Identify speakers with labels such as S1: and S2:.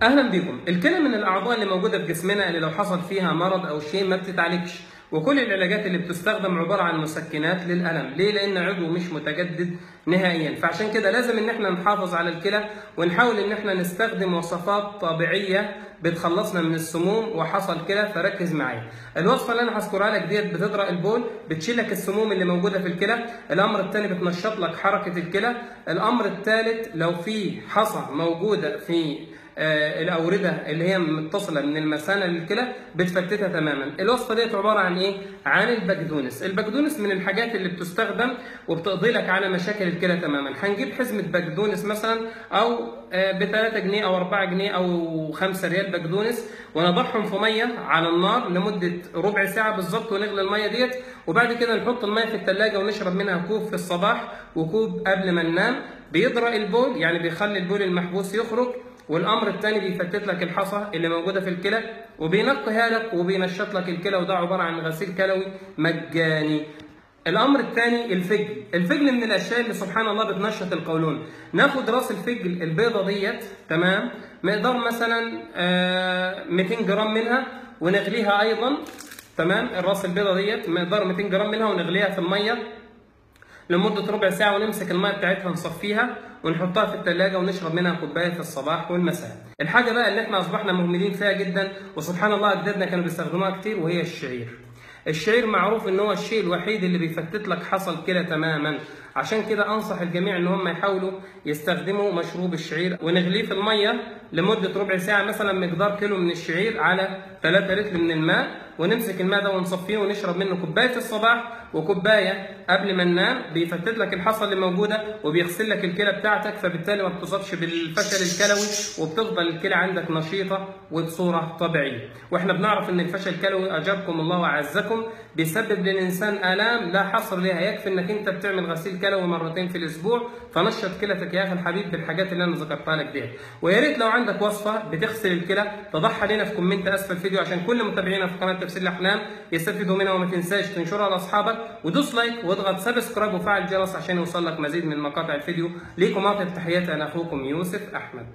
S1: اهلا بيكم. الكلى من الاعضاء اللي موجوده في جسمنا اللي لو حصل فيها مرض او شيء ما بتتعالجش، وكل العلاجات اللي بتستخدم عباره عن مسكنات للالم. ليه؟ لان عضو مش متجدد نهائيا، فعشان كده لازم ان احنا نحافظ على الكلى ونحاول ان احنا نستخدم وصفات طبيعيه بتخلصنا من السموم وحصى الكلى. فركز معايا. الوصفه اللي انا هذكرها لك ديت بتضرق البول، بتشيل لك السموم اللي موجوده في الكلى. الامر الثاني بتنشط لك حركه الكلى. الامر الثالث لو في حصى موجوده في الاورده اللي هي متصله من المثانه للكلى بتفتتها تماما. الوصفه ديت عباره عن ايه؟ عن البقدونس. البقدونس من الحاجات اللي بتستخدم وبتقضي لك على مشاكل الكلى تماما. هنجيب حزمه بقدونس مثلا او ب 3 جنيه او 4 جنيه او 5 ريال بقدونس، ونضعهم في ميه على النار لمده ربع ساعه بالظبط، ونغلي الميه ديت، وبعد كده نحط الميه في الثلاجه ونشرب منها كوب في الصباح وكوب قبل ما ننام. بيضرق البول، يعني بيخلي البول المحبوس يخرج. والامر الثاني بيفتت لك الحصى اللي موجوده في الكلى، وبينقيها لك وبينشط لك الكلى، وده عباره عن غسيل كلوي مجاني. الامر الثاني الفجل. الفجل من الاشياء اللي سبحان الله بتنشط القولون. ناخد راس الفجل البيضه ديت، تمام، مقدار مثلا 200 جرام منها ونغليها ايضا. تمام، الراس البيضه ديت مقدار 200 جرام منها ونغليها في الميه لمده ربع ساعه، ونمسك الميه بتاعتها نصفيها ونحطها في الثلاجه ونشرب منها كوبايه في الصباح والمساء. الحاجه بقى اللي احنا اصبحنا مهملين فيها جدا، وسبحان الله اجدادنا كانوا بيستخدموها كتير، وهي الشعير. الشعير معروف ان هو الشيء الوحيد اللي بيفتت لك حصى الكلى تماما. عشان كده انصح الجميع ان هم يحاولوا يستخدموا مشروب الشعير، ونغليه في الميه لمده ربع ساعه، مثلا مقدار كيلو من الشعير على 3 لتر من الماء، ونمسك الماء ده ونصفيه ونشرب منه كوبايه في الصباح وكوبايه قبل ما ننام. بيفتت لك الحصى اللي موجوده وبيغسل لك الكلى بتاعتك، فبالتالي ما بتصابش بالفشل الكلوي، وبتفضل الكلى عندك نشيطه وبصوره طبيعيه. واحنا بنعرف ان الفشل الكلوي اجابكم الله واعزكم بيسبب للانسان الام لا حصر لها. يكفي انك انت بتعمل غسيل كلوي مرتين في الاسبوع، فنشط كلتك يا اخي الحبيب بالحاجات اللي انا ذكرتها لك ديت. ويا ريت لو عندك وصفه بتغسل الكلى تضعها لنا في كومنت اسفل الفيديو، عشان كل متابعينا في قناه تفسير الاحلام يستفيدوا منها. وما تنساش تنشرها لاصحابك، ودوس لايك واضغط سبسكرايب وفعل الجرس عشان يوصل لك مزيد من مقاطع الفيديو. ليكم اطيب تحياتي، انا اخوكم يوسف احمد.